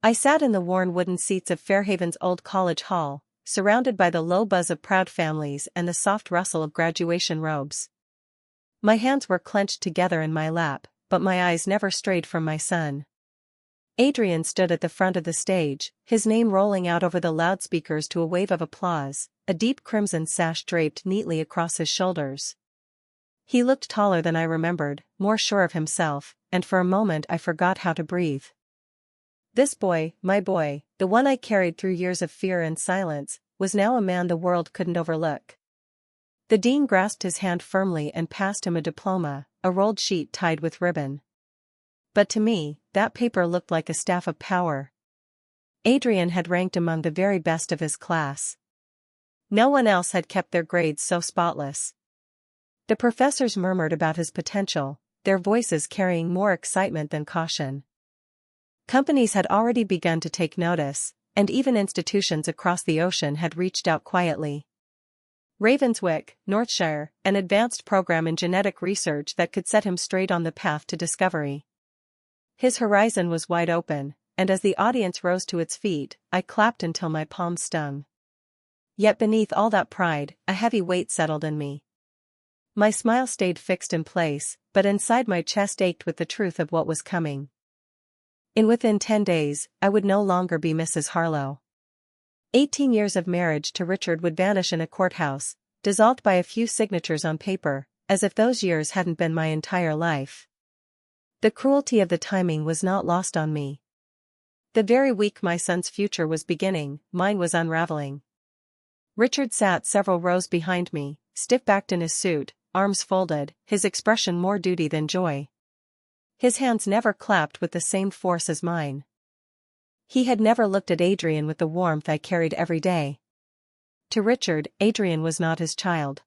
I sat in the worn wooden seats of Fairhaven's old college hall, surrounded by the low buzz of proud families and the soft rustle of graduation robes. My hands were clenched together in my lap, but my eyes never strayed from my son. Adrian stood at the front of the stage, his name rolling out over the loudspeakers to a wave of applause, a deep crimson sash draped neatly across his shoulders. He looked taller than I remembered, more sure of himself, and for a moment I forgot how to breathe. This boy, my boy, the one I carried through years of fear and silence, was now a man the world couldn't overlook. The dean grasped his hand firmly and passed him a diploma, a rolled sheet tied with ribbon. But to me, that paper looked like a staff of power. Adrian had ranked among the very best of his class. No one else had kept their grades so spotless. The professors murmured about his potential, their voices carrying more excitement than caution. Companies had already begun to take notice, and even institutions across the ocean had reached out quietly. Ravenswick, Northshire, an advanced program in genetic research that could set him straight on the path to discovery. His horizon was wide open, and as the audience rose to its feet, I clapped until my palms stung. Yet beneath all that pride, a heavy weight settled in me. My smile stayed fixed in place, but inside my chest ached with the truth of what was coming. Within 10 days, I would no longer be Mrs. Harlow. 18 years of marriage to Richard would vanish in a courthouse, dissolved by a few signatures on paper, as if those years hadn't been my entire life. The cruelty of the timing was not lost on me. The very week my son's future was beginning, mine was unraveling. Richard sat several rows behind me, stiff-backed in his suit, arms folded, his expression more duty than joy. His hands never clapped with the same force as mine. He had never looked at Adrian with the warmth I carried every day. To Richard, Adrian was not his child.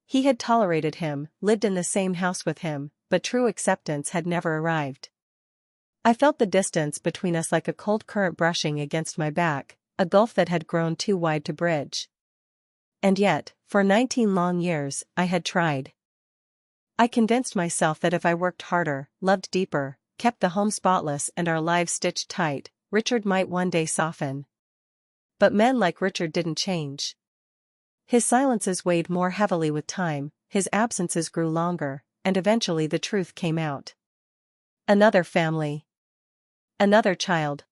He had tolerated him, lived in the same house with him, but true acceptance had never arrived. I felt the distance between us like a cold current brushing against my back, a gulf that had grown too wide to bridge. And yet, for 19 long years, I had tried. I convinced myself that if I worked harder, loved deeper, kept the home spotless and our lives stitched tight, Richard might one day soften. But men like Richard didn't change. His silences weighed more heavily with time, his absences grew longer, and eventually the truth came out. Another family. Another child.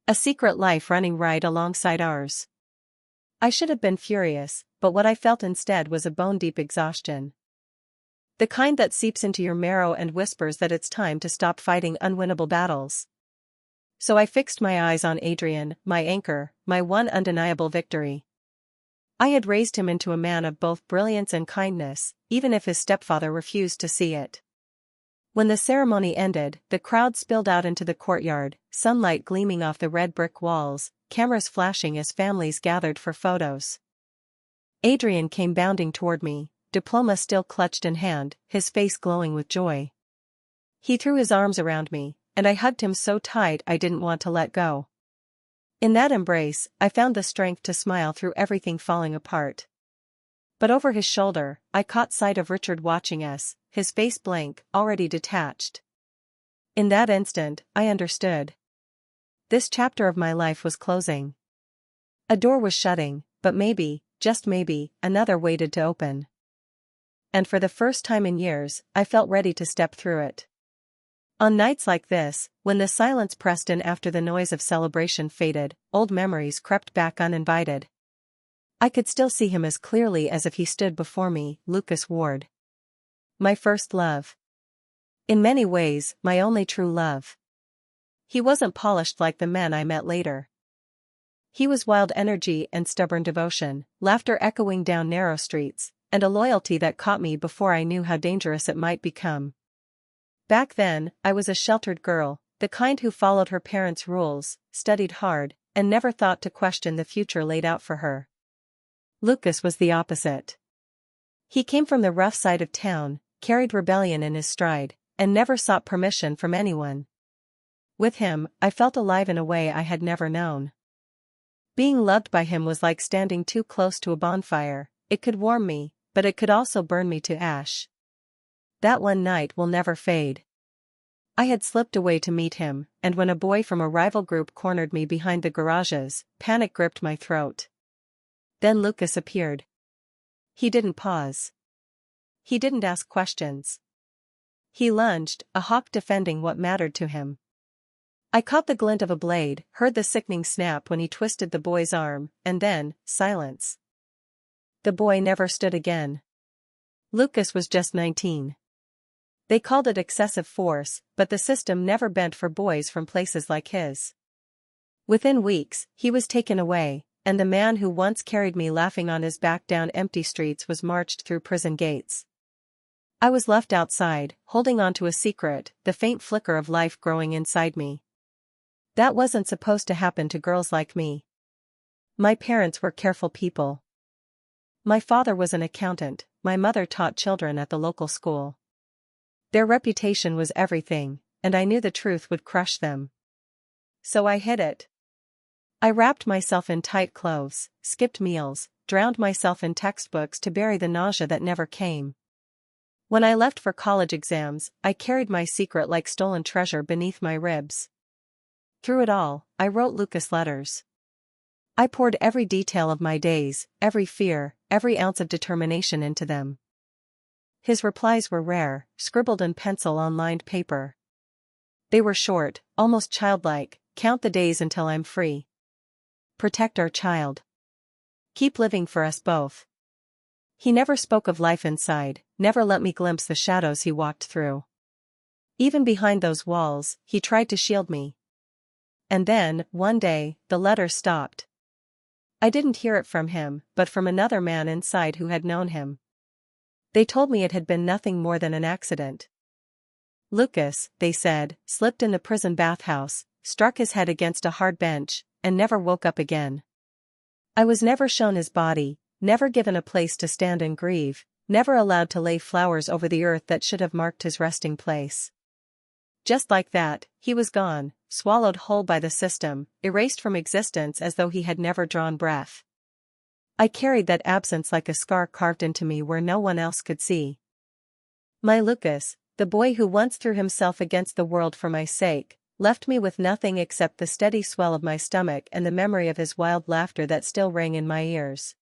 A secret life running right alongside ours. I should have been furious, but what I felt instead was a bone-deep exhaustion. The kind that seeps into your marrow and whispers that it's time to stop fighting unwinnable battles. So I fixed my eyes on Adrian, my anchor, my one undeniable victory. I had raised him into a man of both brilliance and kindness, even if his stepfather refused to see it. When the ceremony ended, the crowd spilled out into the courtyard, sunlight gleaming off the red brick walls, cameras flashing as families gathered for photos. Adrian came bounding toward me, diploma still clutched in hand, his face glowing with joy. He threw his arms around me, and I hugged him so tight I didn't want to let go. In that embrace, I found the strength to smile through everything falling apart. But over his shoulder, I caught sight of Richard watching us, his face blank, already detached. In that instant, I understood. This chapter of my life was closing. A door was shutting, but maybe, just maybe, another waited to open. And for the first time in years, I felt ready to step through it. On nights like this, when the silence pressed in after the noise of celebration faded, old memories crept back uninvited. I could still see him as clearly as if he stood before me, Lucas Ward. My first love. In many ways, my only true love. He wasn't polished like the men I met later. He was wild energy and stubborn devotion, laughter echoing down narrow streets, and a loyalty that caught me before I knew how dangerous it might become. Back then, I was a sheltered girl, the kind who followed her parents' rules, studied hard, and never thought to question the future laid out for her. Lucas was the opposite. He came from the rough side of town, carried rebellion in his stride, and never sought permission from anyone. With him, I felt alive in a way I had never known. Being loved by him was like standing too close to a bonfire. It could warm me, but it could also burn me to ash. That one night will never fade. I had slipped away to meet him, and when a boy from a rival group cornered me behind the garages, panic gripped my throat. Then Lucas appeared. He didn't pause. He didn't ask questions. He lunged, a hawk defending what mattered to him. I caught the glint of a blade, heard the sickening snap when he twisted the boy's arm, and then, silence. The boy never stood again. Lucas was just 19. They called it excessive force, but the system never bent for boys from places like his. Within weeks, he was taken away, and the man who once carried me laughing on his back down empty streets was marched through prison gates. I was left outside, holding on to a secret, the faint flicker of life growing inside me. That wasn't supposed to happen to girls like me. My parents were careful people. My father was an accountant, my mother taught children at the local school. Their reputation was everything, and I knew the truth would crush them. So I hid it. I wrapped myself in tight clothes, skipped meals, drowned myself in textbooks to bury the nausea that never came. When I left for college exams, I carried my secret like stolen treasure beneath my ribs. Through it all, I wrote Lucas letters. I poured every detail of my days, every fear, every ounce of determination into them. His replies were rare, scribbled in pencil on lined paper. They were short, almost childlike. Count the days until I'm free. Protect our child. Keep living for us both. He never spoke of life inside, never let me glimpse the shadows he walked through. Even behind those walls, he tried to shield me. And then, one day, the letter stopped. I didn't hear it from him, but from another man inside who had known him. They told me it had been nothing more than an accident. Lucas, they said, slipped in the prison bathhouse, struck his head against a hard bench, and never woke up again. I was never shown his body, never given a place to stand and grieve, never allowed to lay flowers over the earth that should have marked his resting place. Just like that, he was gone, swallowed whole by the system, erased from existence as though he had never drawn breath. I carried that absence like a scar carved into me where no one else could see. My Lucas, the boy who once threw himself against the world for my sake, left me with nothing except the steady swell of my stomach and the memory of his wild laughter that still rang in my ears.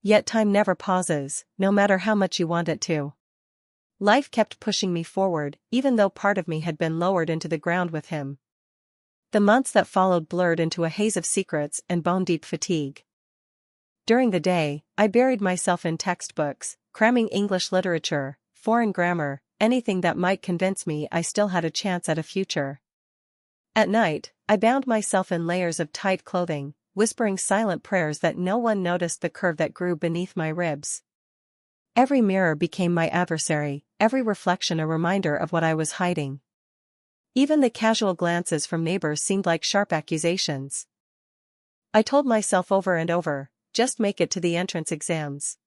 Yet time never pauses, no matter how much you want it to. Life kept pushing me forward, even though part of me had been lowered into the ground with him. The months that followed blurred into a haze of secrets and bone-deep fatigue. During the day, I buried myself in textbooks, cramming English literature, foreign grammar, anything that might convince me I still had a chance at a future. At night, I bound myself in layers of tight clothing, whispering silent prayers that no one noticed the curve that grew beneath my ribs. Every mirror became my adversary, every reflection a reminder of what I was hiding. Even the casual glances from neighbors seemed like sharp accusations. I told myself over and over, just make it to the entrance exams.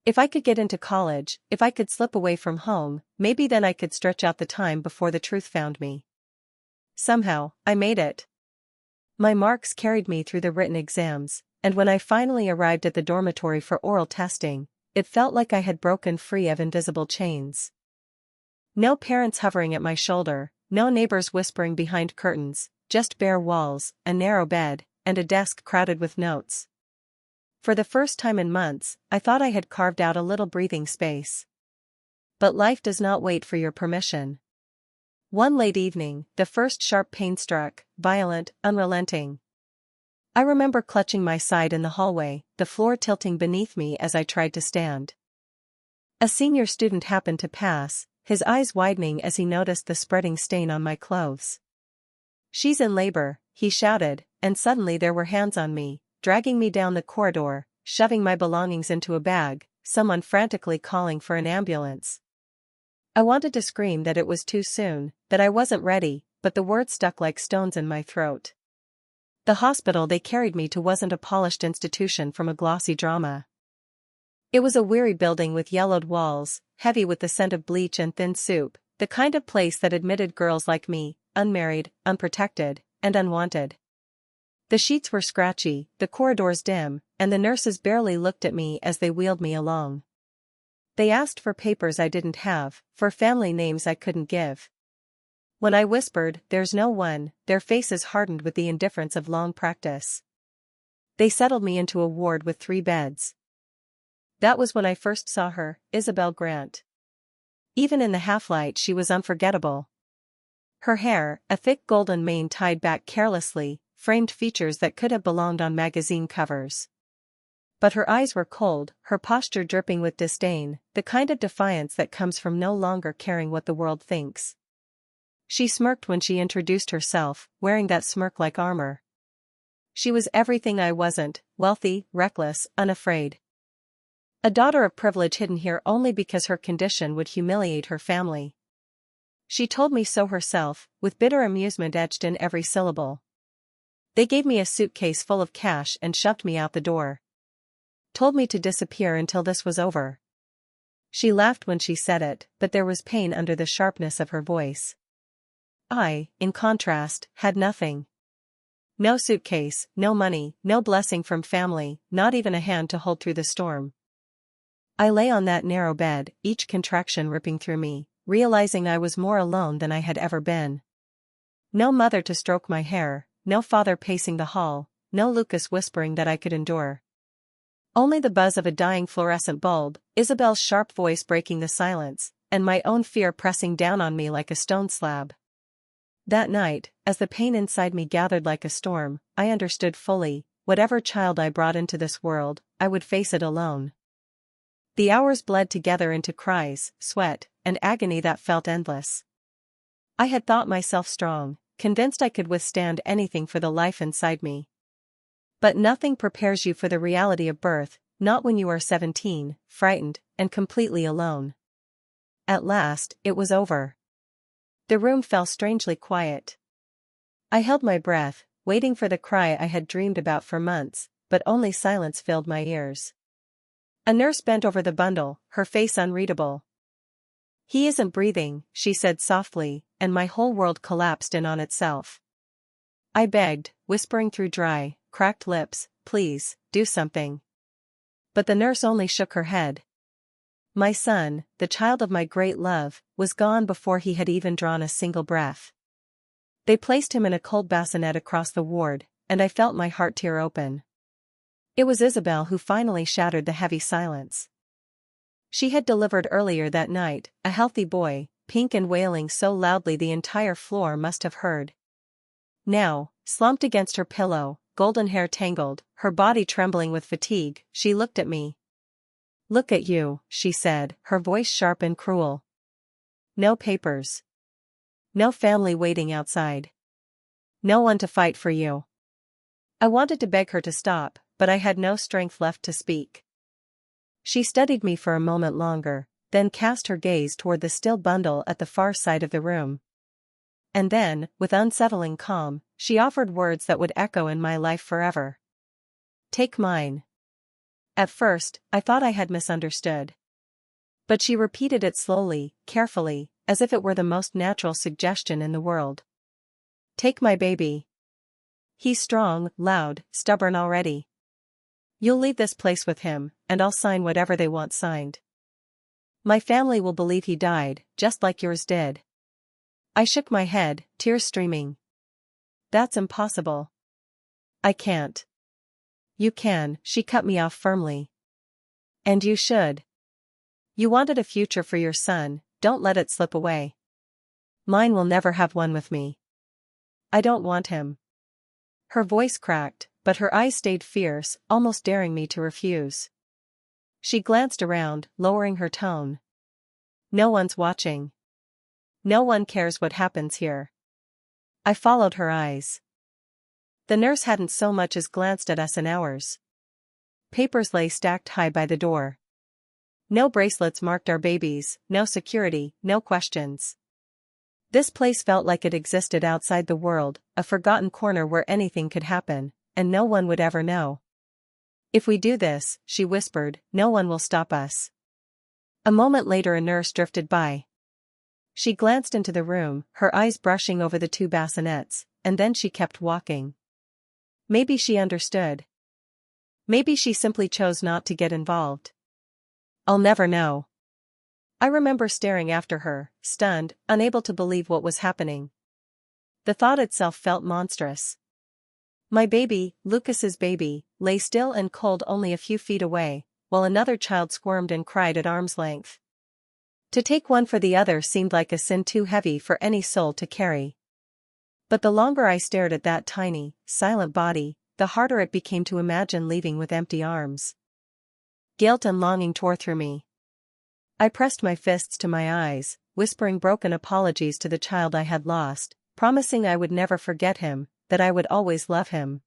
If I could get into college, if I could slip away from home, maybe then I could stretch out the time before the truth found me. Somehow, I made it. My marks carried me through the written exams, and when I finally arrived at the dormitory for oral testing, it felt like I had broken free of invisible chains. No parents hovering at my shoulder, no neighbors whispering behind curtains, just bare walls, a narrow bed, and a desk crowded with notes. For the first time in months, I thought I had carved out a little breathing space. But life does not wait for your permission. One late evening, the first sharp pain struck, violent, unrelenting. I remember clutching my side in the hallway, the floor tilting beneath me as I tried to stand. A senior student happened to pass, his eyes widening as he noticed the spreading stain on my clothes. "She's in labor," he shouted, and suddenly there were hands on me, dragging me down the corridor, shoving my belongings into a bag, someone frantically calling for an ambulance. I wanted to scream that it was too soon, that I wasn't ready, but the words stuck like stones in my throat. The hospital they carried me to wasn't a polished institution from a glossy drama. It was a weary building with yellowed walls, heavy with the scent of bleach and thin soup, the kind of place that admitted girls like me, unmarried, unprotected, and unwanted. The sheets were scratchy, the corridors dim, and the nurses barely looked at me as they wheeled me along. They asked for papers I didn't have, for family names I couldn't give. When I whispered, "There's no one," their faces hardened with the indifference of long practice. They settled me into a ward with 3 beds. That was when I first saw her, Isabel Grant. Even in the half-light she was unforgettable. Her hair, a thick golden mane tied back carelessly, framed features that could have belonged on magazine covers. But her eyes were cold, her posture dripping with disdain, the kind of defiance that comes from no longer caring what the world thinks. She smirked when she introduced herself, wearing that smirk like armor. She was everything I wasn't: wealthy, reckless, unafraid. A daughter of privilege hidden here only because her condition would humiliate her family. She told me so herself, with bitter amusement etched in every syllable. They gave me a suitcase full of cash and shoved me out the door. Told me to disappear until this was over. She laughed when she said it, but there was pain under the sharpness of her voice. I, in contrast, had nothing. No suitcase, no money, no blessing from family, not even a hand to hold through the storm. I lay on that narrow bed, each contraction ripping through me, realizing I was more alone than I had ever been. No mother to stroke my hair, no father pacing the hall, no Lucas whispering that I could endure. Only the buzz of a dying fluorescent bulb, Isabel's sharp voice breaking the silence, and my own fear pressing down on me like a stone slab. That night, as the pain inside me gathered like a storm, I understood fully: whatever child I brought into this world, I would face it alone. The hours bled together into cries, sweat, and agony that felt endless. I had thought myself strong, convinced I could withstand anything for the life inside me. But nothing prepares you for the reality of birth, not when you are 17, frightened, and completely alone. At last, it was over. The room fell strangely quiet. I held my breath, waiting for the cry I had dreamed about for months, but only silence filled my ears. A nurse bent over the bundle, her face unreadable. "He isn't breathing," she said softly, and my whole world collapsed in on itself. I begged, whispering through dry, cracked lips, "Please, do something." But the nurse only shook her head. My son, the child of my great love, was gone before he had even drawn a single breath. They placed him in a cold bassinet across the ward, and I felt my heart tear open. It was Isabel who finally shattered the heavy silence. She had delivered earlier that night, a healthy boy, pink and wailing so loudly the entire floor must have heard. Now, slumped against her pillow, golden hair tangled, her body trembling with fatigue, she looked at me. "Look at you," she said, her voice sharp and cruel. "No papers. No family waiting outside. No one to fight for you." I wanted to beg her to stop, but I had no strength left to speak. She studied me for a moment longer, then cast her gaze toward the still bundle at the far side of the room. And then, with unsettling calm, she offered words that would echo in my life forever. "Take mine." At first, I thought I had misunderstood. But she repeated it slowly, carefully, as if it were the most natural suggestion in the world. "Take my baby. He's strong, loud, stubborn already. You'll leave this place with him, and I'll sign whatever they want signed. My family will believe he died, just like yours did." I shook my head, tears streaming. "That's impossible. I can't." "You can," she cut me off firmly. "And you should. You wanted a future for your son, don't let it slip away. Mine will never have one with me. I don't want him." Her voice cracked, but her eyes stayed fierce, almost daring me to refuse. She glanced around, lowering her tone. "No one's watching. No one cares what happens here." I followed her eyes. The nurse hadn't so much as glanced at us in hours. Papers lay stacked high by the door. No bracelets marked our babies, no security, no questions. This place felt like it existed outside the world, a forgotten corner where anything could happen, and no one would ever know. "If we do this," she whispered, "no one will stop us." A moment later a nurse drifted by. She glanced into the room, her eyes brushing over the 2 bassinets, and then she kept walking. Maybe she understood. Maybe she simply chose not to get involved. I'll never know. I remember staring after her, stunned, unable to believe what was happening. The thought itself felt monstrous. My baby, Lucas's baby, lay still and cold only a few feet away, while another child squirmed and cried at arm's length. To take one for the other seemed like a sin too heavy for any soul to carry. But the longer I stared at that tiny, silent body, the harder it became to imagine leaving with empty arms. Guilt and longing tore through me. I pressed my fists to my eyes, whispering broken apologies to the child I had lost, promising I would never forget him, that I would always love him.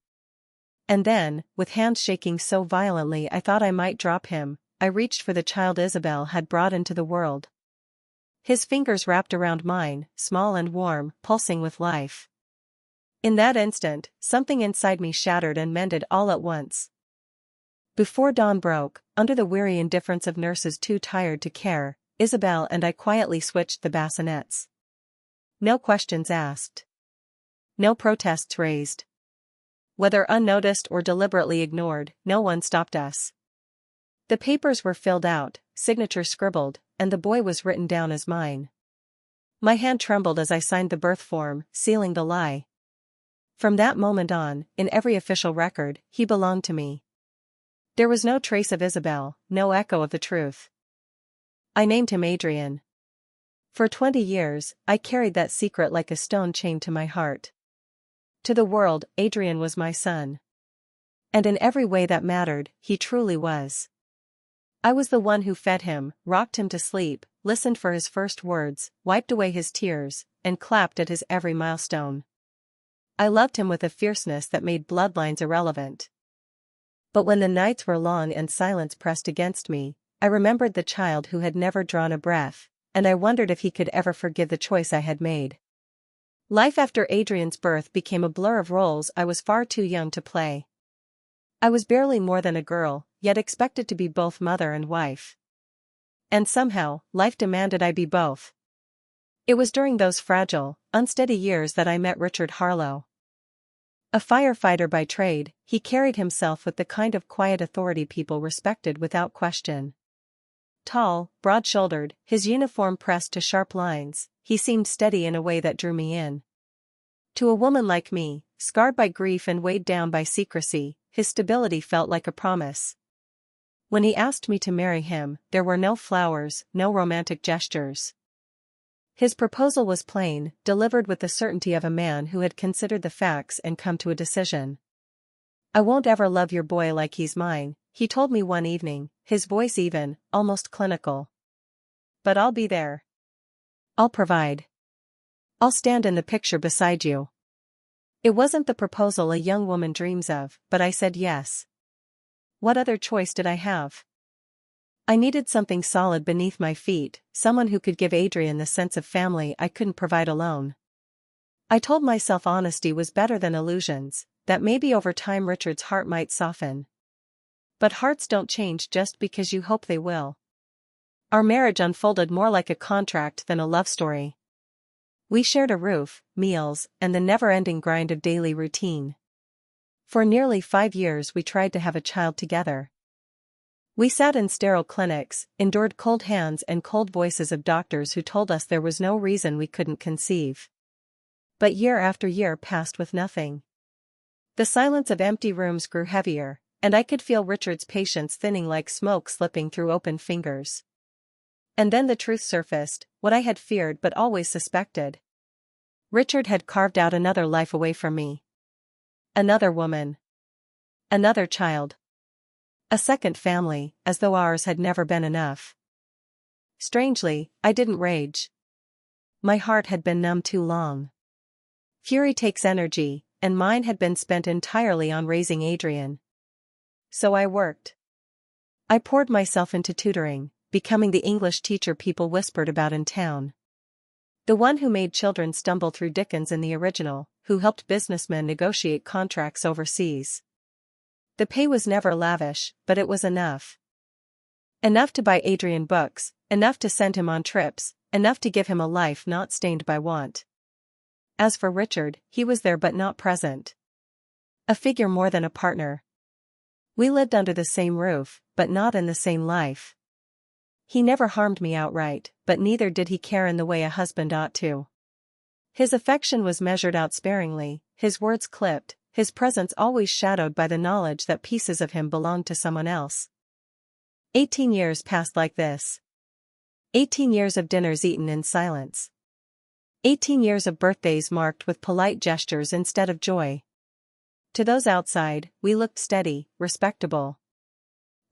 And then, with hands shaking so violently I thought I might drop him, I reached for the child Isabel had brought into the world. His fingers wrapped around mine, small and warm, pulsing with life. In that instant, something inside me shattered and mended all at once. Before dawn broke, under the weary indifference of nurses too tired to care, Isabel and I quietly switched the bassinets. No questions asked. No protests raised. Whether unnoticed or deliberately ignored, no one stopped us. The papers were filled out, signatures scribbled, and the boy was written down as mine. My hand trembled as I signed the birth form, sealing the lie. From that moment on, in every official record, he belonged to me. There was no trace of Isabel, no echo of the truth. I named him Adrian. For 20 years, I carried that secret like a stone chained to my heart. To the world, Adrian was my son. And in every way that mattered, he truly was. I was the one who fed him, rocked him to sleep, listened for his first words, wiped away his tears, and clapped at his every milestone. I loved him with a fierceness that made bloodlines irrelevant. But when the nights were long and silence pressed against me, I remembered the child who had never drawn a breath, and I wondered if he could ever forgive the choice I had made. Life after Adrian's birth became a blur of roles I was far too young to play. I was barely more than a girl, yet expected to be both mother and wife. And somehow, life demanded I be both. It was during those fragile, unsteady years that I met Richard Harlow. A firefighter by trade, he carried himself with the kind of quiet authority people respected without question. Tall, broad-shouldered, his uniform pressed to sharp lines, he seemed steady in a way that drew me in. To a woman like me, scarred by grief and weighed down by secrecy, his stability felt like a promise. When he asked me to marry him, there were no flowers, no romantic gestures. His proposal was plain, delivered with the certainty of a man who had considered the facts and come to a decision. "I won't ever love your boy like he's mine," he told me one evening, his voice even, almost clinical. "But I'll be there. I'll provide. I'll stand in the picture beside you." It wasn't the proposal a young woman dreams of, but I said yes. What other choice did I have? I needed something solid beneath my feet, someone who could give Adrian the sense of family I couldn't provide alone. I told myself honesty was better than illusions, that maybe over time Richard's heart might soften. But hearts don't change just because you hope they will. Our marriage unfolded more like a contract than a love story. We shared a roof, meals, and the never-ending grind of daily routine. For nearly 5 years we tried to have a child together. We sat in sterile clinics, endured cold hands and cold voices of doctors who told us there was no reason we couldn't conceive. But year after year passed with nothing. The silence of empty rooms grew heavier, and I could feel Richard's patience thinning like smoke slipping through open fingers. And then the truth surfaced, what I had feared but always suspected. Richard had carved out another life away from me. Another woman. Another child. A second family, as though ours had never been enough. Strangely, I didn't rage. My heart had been numb too long. Fury takes energy, and mine had been spent entirely on raising Adrian. So I worked. I poured myself into tutoring, becoming the English teacher people whispered about in town. The one who made children stumble through Dickens in the original, who helped businessmen negotiate contracts overseas. The pay was never lavish, but it was enough. Enough to buy Adrian books, enough to send him on trips, enough to give him a life not stained by want. As for Richard, he was there but not present. A figure more than a partner. We lived under the same roof, but not in the same life. He never harmed me outright, but neither did he care in the way a husband ought to. His affection was measured out sparingly, his words clipped, his presence always shadowed by the knowledge that pieces of him belonged to someone else. 18 years passed like this. 18 years of dinners eaten in silence. 18 years of birthdays marked with polite gestures instead of joy. To those outside, we looked steady, respectable.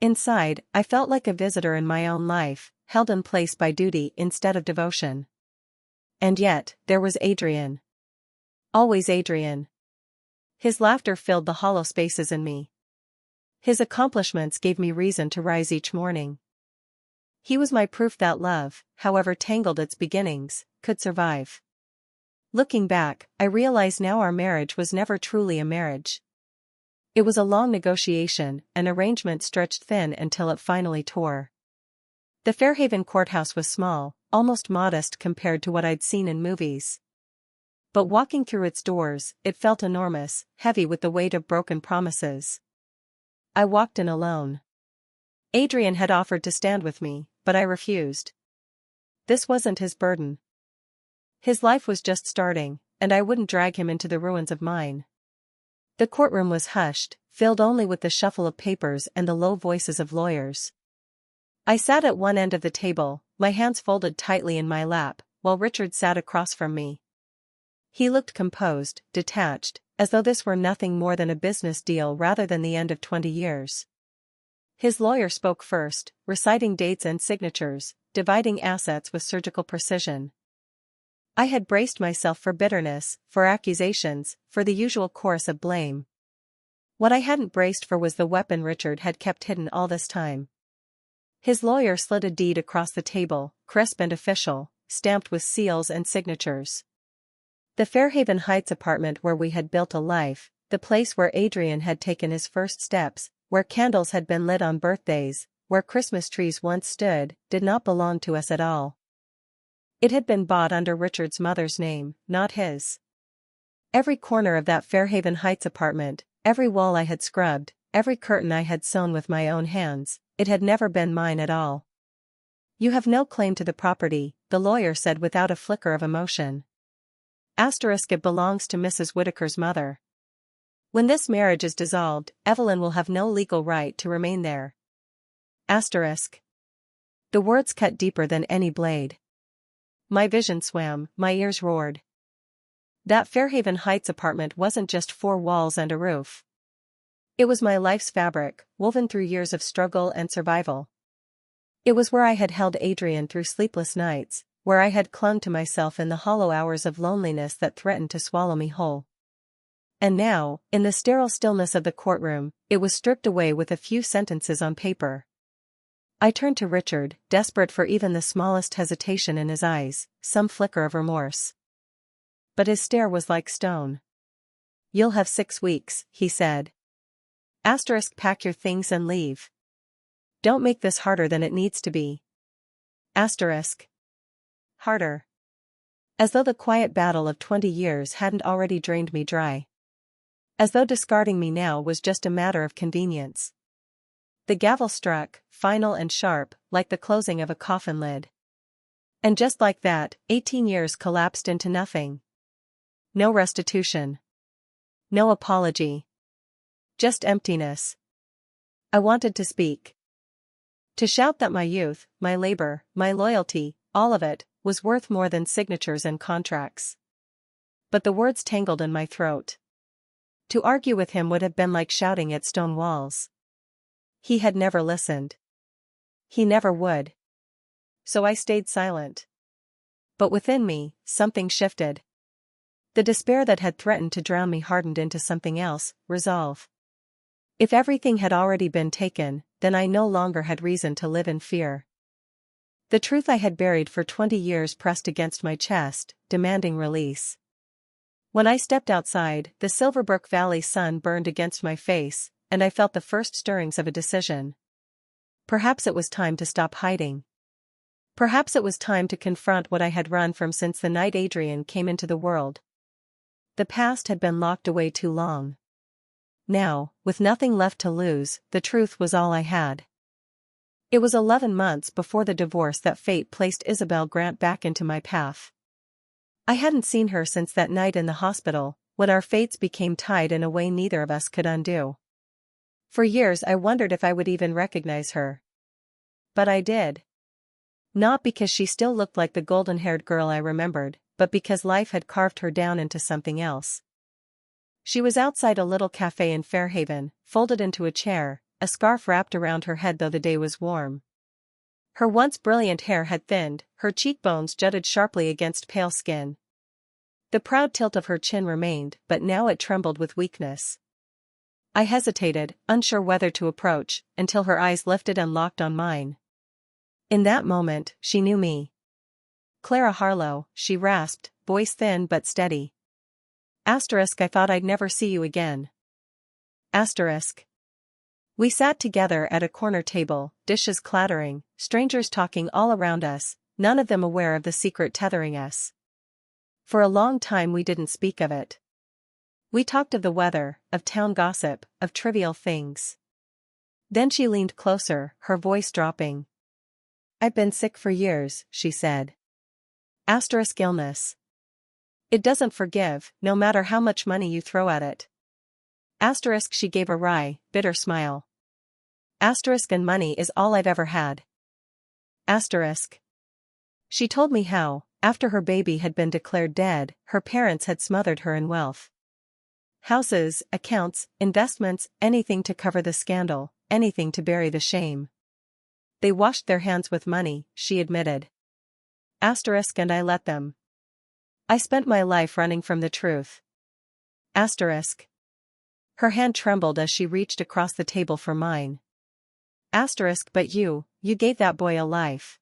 Inside, I felt like a visitor in my own life, held in place by duty instead of devotion. And yet, there was Adrian. Always Adrian. His laughter filled the hollow spaces in me. His accomplishments gave me reason to rise each morning. He was my proof that love, however tangled its beginnings, could survive. Looking back, I realize now our marriage was never truly a marriage. It was a long negotiation, an arrangement stretched thin until it finally tore. The Fairhaven courthouse was small, almost modest compared to what I'd seen in movies. But walking through its doors, it felt enormous, heavy with the weight of broken promises. I walked in alone. Adrian had offered to stand with me, but I refused. This wasn't his burden. His life was just starting, and I wouldn't drag him into the ruins of mine. The courtroom was hushed, filled only with the shuffle of papers and the low voices of lawyers. I sat at one end of the table, my hands folded tightly in my lap, while Richard sat across from me. He looked composed, detached, as though this were nothing more than a business deal rather than the end of 20 years. His lawyer spoke first, reciting dates and signatures, dividing assets with surgical precision. I had braced myself for bitterness, for accusations, for the usual chorus of blame. What I hadn't braced for was the weapon Richard had kept hidden all this time. His lawyer slid a deed across the table, crisp and official, stamped with seals and signatures. The Fairhaven Heights apartment where we had built a life, the place where Adrian had taken his first steps, where candles had been lit on birthdays, where Christmas trees once stood, did not belong to us at all. It had been bought under Richard's mother's name, not his. Every corner of that Fairhaven Heights apartment, every wall I had scrubbed, every curtain I had sewn with my own hands, it had never been mine at all. You have no claim to the property, the lawyer said without a flicker of emotion. It belongs to Mrs. Whitaker's mother. When this marriage is dissolved, Evelyn will have no legal right to remain there. The words cut deeper than any blade. My vision swam, my ears roared. That Fairhaven Heights apartment wasn't just 4 walls and a roof. It was my life's fabric, woven through years of struggle and survival. It was where I had held Adrian through sleepless nights, where I had clung to myself in the hollow hours of loneliness that threatened to swallow me whole. And now, in the sterile stillness of the courtroom, it was stripped away with a few sentences on paper. I turned to Richard, desperate for even the smallest hesitation in his eyes, some flicker of remorse. But his stare was like stone. "You'll have 6 weeks," he said. Pack your things and leave. Don't make this harder than it needs to be. Harder. As though the quiet battle of 20 years hadn't already drained me dry. As though discarding me now was just a matter of convenience. The gavel struck, final and sharp, like the closing of a coffin lid. And just like that, 18 years collapsed into nothing. No restitution. No apology. Just emptiness. I wanted to speak. To shout that my youth, my labor, my loyalty, all of it, was worth more than signatures and contracts. But the words tangled in my throat. To argue with him would have been like shouting at stone walls. He had never listened. He never would. So I stayed silent. But within me, something shifted. The despair that had threatened to drown me hardened into something else, resolve. If everything had already been taken, then I no longer had reason to live in fear. The truth I had buried for 20 years pressed against my chest, demanding release. When I stepped outside, the Silverbrook Valley sun burned against my face, and I felt the first stirrings of a decision. Perhaps it was time to stop hiding. Perhaps it was time to confront what I had run from since the night Adrian came into the world. The past had been locked away too long. Now, with nothing left to lose, the truth was all I had. It was 11 months before the divorce that fate placed Isabel Grant back into my path. I hadn't seen her since that night in the hospital, when our fates became tied in a way neither of us could undo. For years I wondered if I would even recognize her. But I did. Not because she still looked like the golden-haired girl I remembered, but because life had carved her down into something else. She was outside a little cafe in Fairhaven, folded into a chair, a scarf wrapped around her head though the day was warm. Her once brilliant hair had thinned, her cheekbones jutted sharply against pale skin. The proud tilt of her chin remained, but now it trembled with weakness. I hesitated, unsure whether to approach, until her eyes lifted and locked on mine. In that moment, she knew me. "Clara Harlow," she rasped, voice thin but steady. I thought I'd never see you again. We sat together at a corner table, dishes clattering, strangers talking all around us, none of them aware of the secret tethering us. For a long time we didn't speak of it. We talked of the weather, of town gossip, of trivial things. Then she leaned closer, her voice dropping. "I've been sick for years," she said. Illness. It doesn't forgive, no matter how much money you throw at it. She gave a wry, bitter smile. And money is all I've ever had. She told me how, after her baby had been declared dead, her parents had smothered her in wealth. Houses, accounts, investments, anything to cover the scandal, anything to bury the shame. They washed their hands with money, she admitted. And I let them. I spent my life running from the truth. Her hand trembled as she reached across the table for mine. But you gave that boy a life.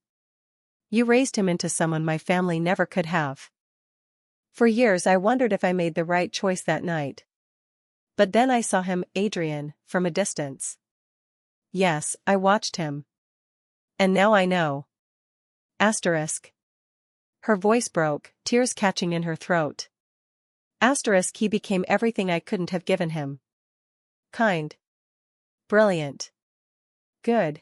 You raised him into someone my family never could have. For years I wondered if I made the right choice that night. But then I saw him, Adrian, from a distance. Yes, I watched him. And now I know. Her voice broke, tears catching in her throat. He became everything I couldn't have given him. Kind. Brilliant. Good.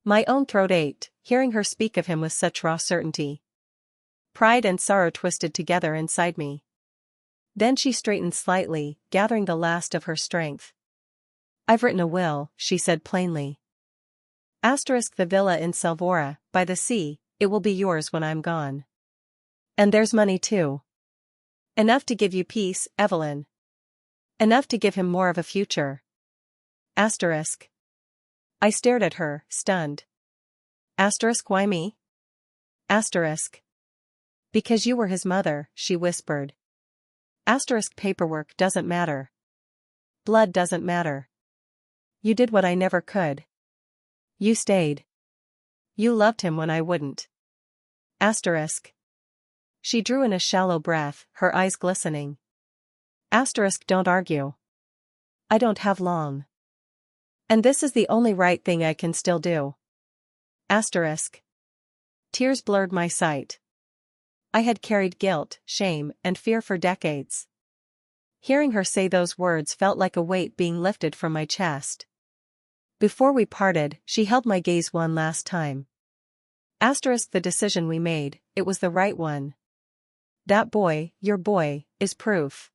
My own throat ached, hearing her speak of him with such raw certainty. Pride and sorrow twisted together inside me. Then she straightened slightly, gathering the last of her strength. "I've written a will," she said plainly. The villa in Selvora, by the sea, it will be yours when I'm gone. And there's money too. Enough to give you peace, Evelyn. Enough to give him more of a future. I stared at her, stunned. Why me? Because you were his mother, she whispered. Paperwork doesn't matter. Blood doesn't matter. You did what I never could. You stayed. You loved him when I wouldn't. She drew in a shallow breath, her eyes glistening. Don't argue. I don't have long. And this is the only right thing I can still do. Tears blurred my sight. I had carried guilt, shame, and fear for decades. Hearing her say those words felt like a weight being lifted from my chest. Before we parted, she held my gaze one last time. The decision we made, it was the right one. That boy, your boy, is proof.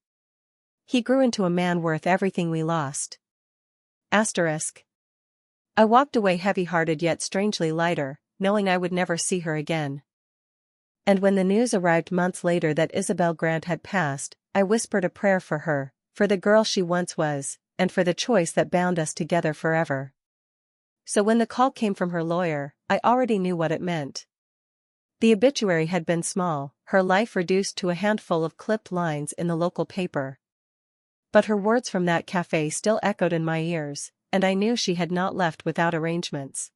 He grew into a man worth everything we lost. I walked away heavy-hearted yet strangely lighter, knowing I would never see her again. And when the news arrived months later that Isabel Grant had passed, I whispered a prayer for her, for the girl she once was, and for the choice that bound us together forever. So when the call came from her lawyer, I already knew what it meant. The obituary had been small, her life reduced to a handful of clipped lines in the local paper. But her words from that cafe still echoed in my ears, and I knew she had not left without arrangements.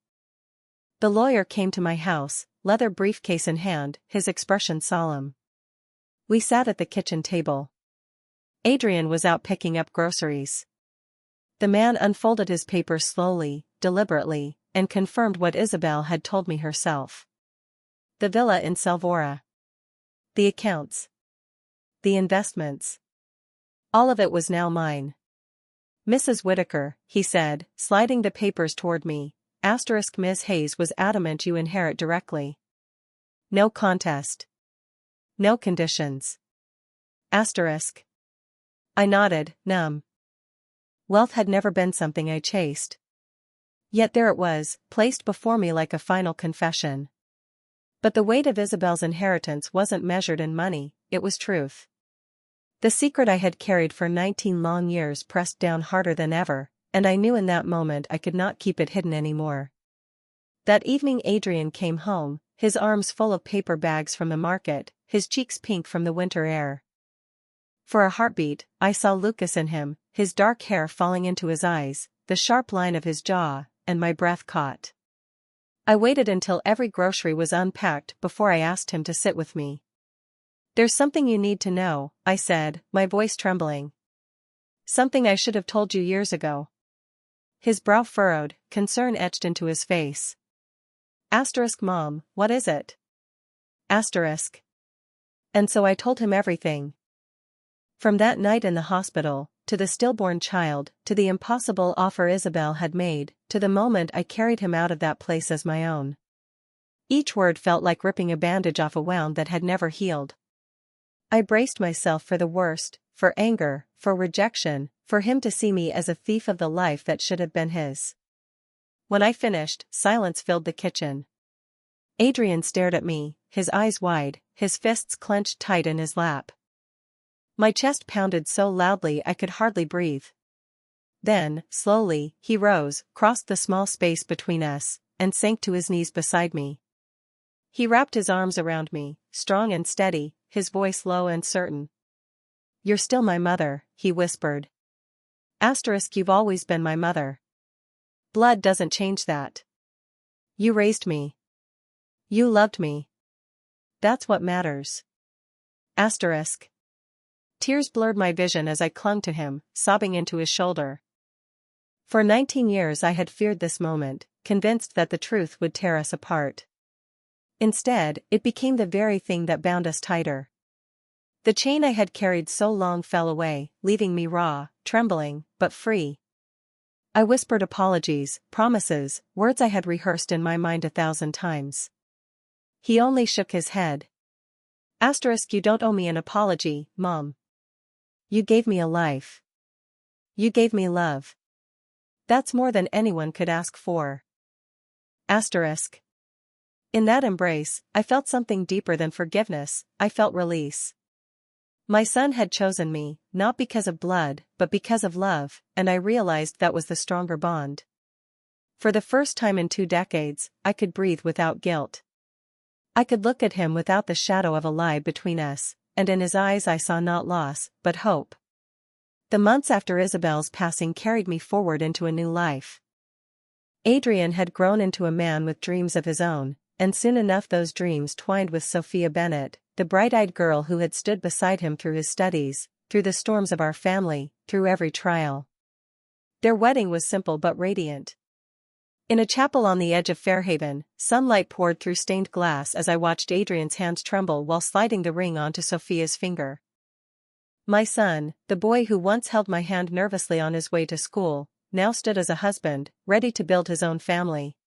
The lawyer came to my house, leather briefcase in hand, his expression solemn. We sat at the kitchen table. Adrian was out picking up groceries. The man unfolded his papers slowly, deliberately, and confirmed what Isabel had told me herself. The villa in Selvora. The accounts. The investments. All of it was now mine. "Mrs. Whittaker," he said, sliding the papers toward me, *Ms. Hayes was adamant you inherit directly. No contest. No conditions. Asterisk. I nodded, numb. Wealth had never been something I chased. Yet there it was, placed before me like a final confession. But the weight of Isabel's inheritance wasn't measured in money, it was truth. The secret I had carried for 19 long years pressed down harder than ever, and I knew in that moment I could not keep it hidden anymore. That evening Adrian came home, his arms full of paper bags from the market, his cheeks pink from the winter air. For a heartbeat, I saw Lucas in him, his dark hair falling into his eyes, the sharp line of his jaw, and my breath caught. I waited until every grocery was unpacked before I asked him to sit with me. "There's something you need to know," I said, my voice trembling. "Something I should have told you years ago." His brow furrowed, concern etched into his face. Asterisk Mom, what is it? Asterisk. And so I told him everything. From that night in the hospital, to the stillborn child, to the impossible offer Isabel had made, to the moment I carried him out of that place as my own. Each word felt like ripping a bandage off a wound that had never healed. I braced myself for the worst, for anger, for rejection, for him to see me as a thief of the life that should have been his. When I finished, silence filled the kitchen. Adrian stared at me, his eyes wide, his fists clenched tight in his lap. My chest pounded so loudly I could hardly breathe. Then, slowly, he rose, crossed the small space between us, and sank to his knees beside me. He wrapped his arms around me, strong and steady, his voice low and certain. "You're still my mother," he whispered. Asterisk, you've always been my mother. Blood doesn't change that. You raised me. You loved me. That's what matters. Asterisk. Tears blurred my vision as I clung to him, sobbing into his shoulder. For 19 years I had feared this moment, convinced that the truth would tear us apart. Instead, it became the very thing that bound us tighter. The chain I had carried so long fell away, leaving me raw, trembling, but free. I whispered apologies, promises, words I had rehearsed in my mind 1,000 times. He only shook his head. Asterisk, you don't owe me an apology, Mom. You gave me a life. You gave me love. That's more than anyone could ask for. Asterisk. In that embrace, I felt something deeper than forgiveness, I felt release. My son had chosen me, not because of blood, but because of love, and I realized that was the stronger bond. For the first time in 2 decades, I could breathe without guilt. I could look at him without the shadow of a lie between us, and in his eyes I saw not loss, but hope. The months after Isabel's passing carried me forward into a new life. Adrian had grown into a man with dreams of his own, and soon enough those dreams twined with Sophia Bennett, the bright-eyed girl who had stood beside him through his studies, through the storms of our family, through every trial. Their wedding was simple but radiant. In a chapel on the edge of Fairhaven, sunlight poured through stained glass as I watched Adrian's hands tremble while sliding the ring onto Sophia's finger. My son, the boy who once held my hand nervously on his way to school, now stood as a husband, ready to build his own family.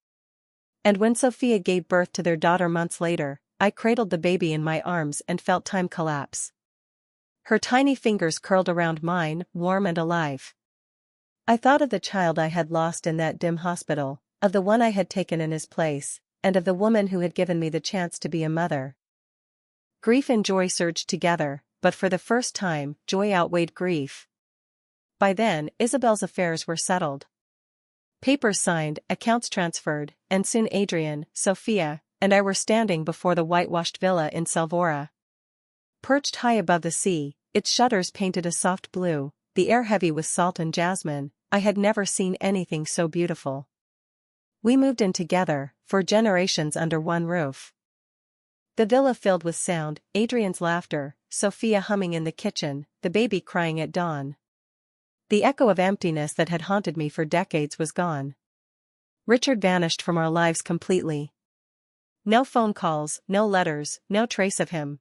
And when Sophia gave birth to their daughter months later, I cradled the baby in my arms and felt time collapse. Her tiny fingers curled around mine, warm and alive. I thought of the child I had lost in that dim hospital, of the one I had taken in his place, and of the woman who had given me the chance to be a mother. Grief and joy surged together, but for the first time, joy outweighed grief. By then, Isabel's affairs were settled. Papers signed, accounts transferred, and soon Adrian, Sophia, and I were standing before the whitewashed villa in Salvora. Perched high above the sea, its shutters painted a soft blue, the air heavy with salt and jasmine, I had never seen anything so beautiful. We moved in together, for generations under one roof. The villa filled with sound, Adrian's laughter, Sophia humming in the kitchen, the baby crying at dawn. The echo of emptiness that had haunted me for decades was gone. Richard vanished from our lives completely. No phone calls, no letters, no trace of him.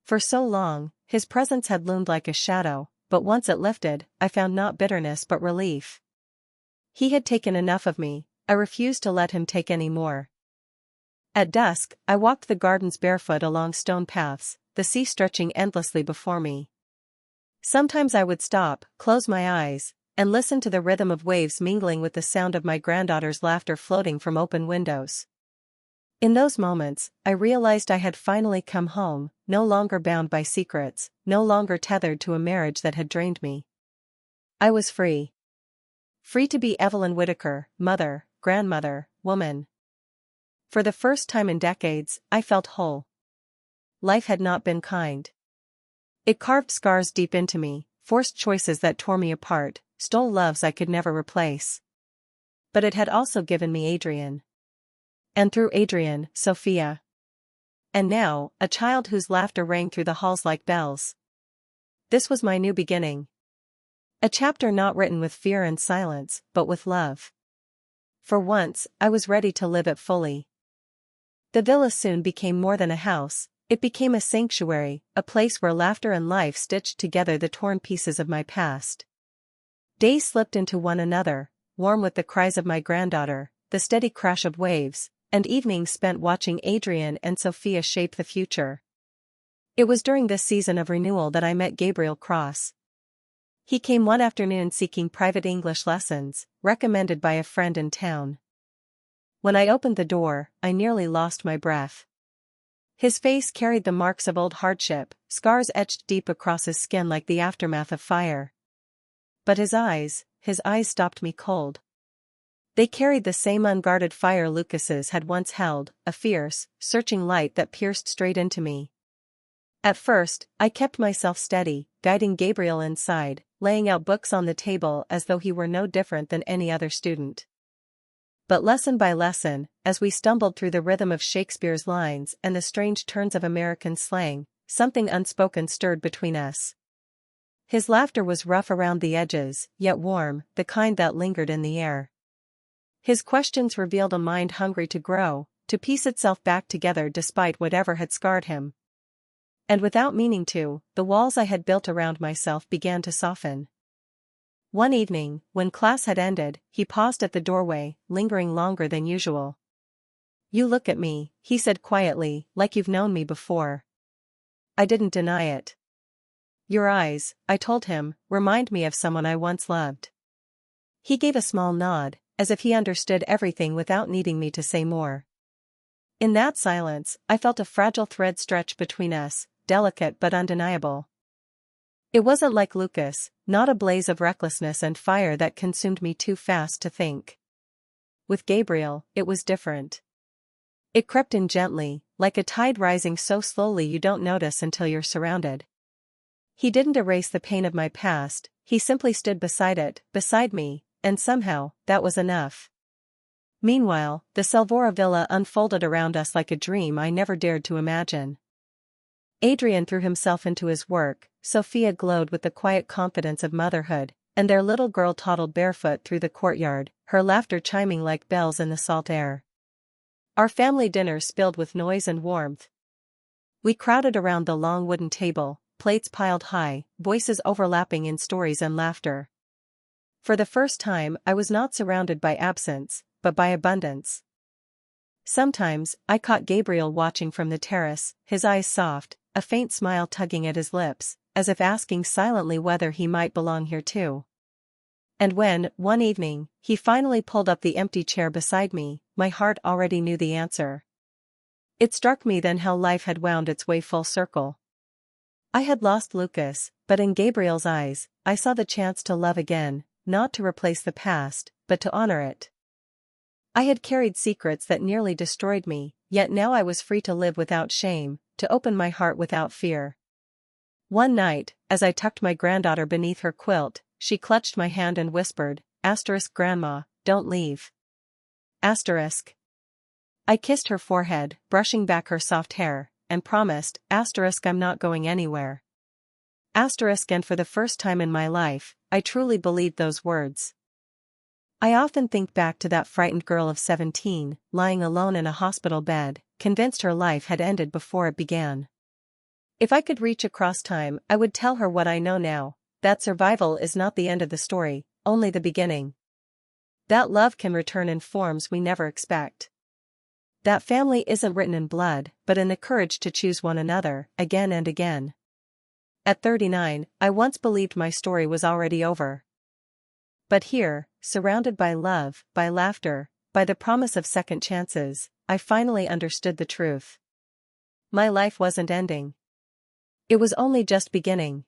For so long, his presence had loomed like a shadow, but once it lifted, I found not bitterness but relief. He had taken enough of me, I refused to let him take any more. At dusk, I walked the gardens barefoot along stone paths, the sea stretching endlessly before me. Sometimes I would stop, close my eyes, and listen to the rhythm of waves mingling with the sound of my granddaughter's laughter floating from open windows. In those moments, I realized I had finally come home, no longer bound by secrets, no longer tethered to a marriage that had drained me. I was free. Free to be Evelyn Whitaker, mother, grandmother, woman. For the first time in decades, I felt whole. Life had not been kind. It carved scars deep into me, forced choices that tore me apart, stole loves I could never replace. But it had also given me Adrian. And through Adrian, Sophia. And now, a child whose laughter rang through the halls like bells. This was my new beginning. A chapter not written with fear and silence, but with love. For once, I was ready to live it fully. The villa soon became more than a house, it became a sanctuary, a place where laughter and life stitched together the torn pieces of my past. Days slipped into one another, warm with the cries of my granddaughter, the steady crash of waves, and evenings spent watching Adrian and Sophia shape the future. It was during this season of renewal that I met Gabriel Cross. He came one afternoon seeking private English lessons, recommended by a friend in town. When I opened the door, I nearly lost my breath. His face carried the marks of old hardship, scars etched deep across his skin like the aftermath of fire. But his eyes stopped me cold. They carried the same unguarded fire Lucas's had once held, a fierce, searching light that pierced straight into me. At first, I kept myself steady, guiding Gabriel inside, laying out books on the table as though he were no different than any other student. But lesson by lesson, as we stumbled through the rhythm of Shakespeare's lines and the strange turns of American slang, something unspoken stirred between us. His laughter was rough around the edges, yet warm, the kind that lingered in the air. His questions revealed a mind hungry to grow, to piece itself back together despite whatever had scarred him. And without meaning to, the walls I had built around myself began to soften. One evening, when class had ended, he paused at the doorway, lingering longer than usual. "You look at me," he said quietly, "like you've known me before." I didn't deny it. "Your eyes," I told him, "remind me of someone I once loved." He gave a small nod, as if he understood everything without needing me to say more. In that silence, I felt a fragile thread stretch between us, delicate but undeniable. It wasn't like Lucas, not a blaze of recklessness and fire that consumed me too fast to think. With Gabriel, it was different. It crept in gently, like a tide rising so slowly you don't notice until you're surrounded. He didn't erase the pain of my past, he simply stood beside it, beside me, and somehow, that was enough. Meanwhile, the Salvora villa unfolded around us like a dream I never dared to imagine. Adrian threw himself into his work, Sophia glowed with the quiet confidence of motherhood, and their little girl toddled barefoot through the courtyard, her laughter chiming like bells in the salt air. Our family dinner spilled with noise and warmth. We crowded around the long wooden table, plates piled high, voices overlapping in stories and laughter. For the first time, I was not surrounded by absence, but by abundance. Sometimes, I caught Gabriel watching from the terrace, his eyes soft, a faint smile tugging at his lips, as if asking silently whether he might belong here too. And when, one evening, he finally pulled up the empty chair beside me, my heart already knew the answer. It struck me then how life had wound its way full circle. I had lost Lucas, but in Gabriel's eyes, I saw the chance to love again, not to replace the past, but to honor it. I had carried secrets that nearly destroyed me, yet now I was free to live without shame, to open my heart without fear. One night, as I tucked my granddaughter beneath her quilt, she clutched my hand and whispered, "Grandma, don't leave." I kissed her forehead, brushing back her soft hair, and promised, "I'm not going anywhere." And for the first time in my life, I truly believed those words. I often think back to that frightened girl of 17, lying alone in a hospital bed, convinced her life had ended before it began. If I could reach across time, I would tell her what I know now, that survival is not the end of the story, only the beginning. That love can return in forms we never expect. That family isn't written in blood, but in the courage to choose one another, again and again. At 39, I once believed my story was already over. But here, surrounded by love, by laughter, by the promise of second chances, I finally understood the truth. My life wasn't ending. It was only just beginning.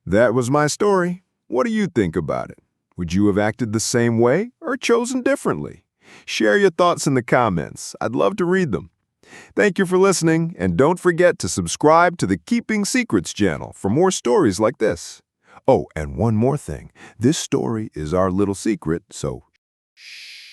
That was my story. What do you think about it? Would you have acted the same way or chosen differently? Share your thoughts in the comments. I'd love to read them. Thank you for listening, and don't forget to subscribe to the Keeping Secrets channel for more stories like this. Oh, and one more thing. This story is our little secret, so shh.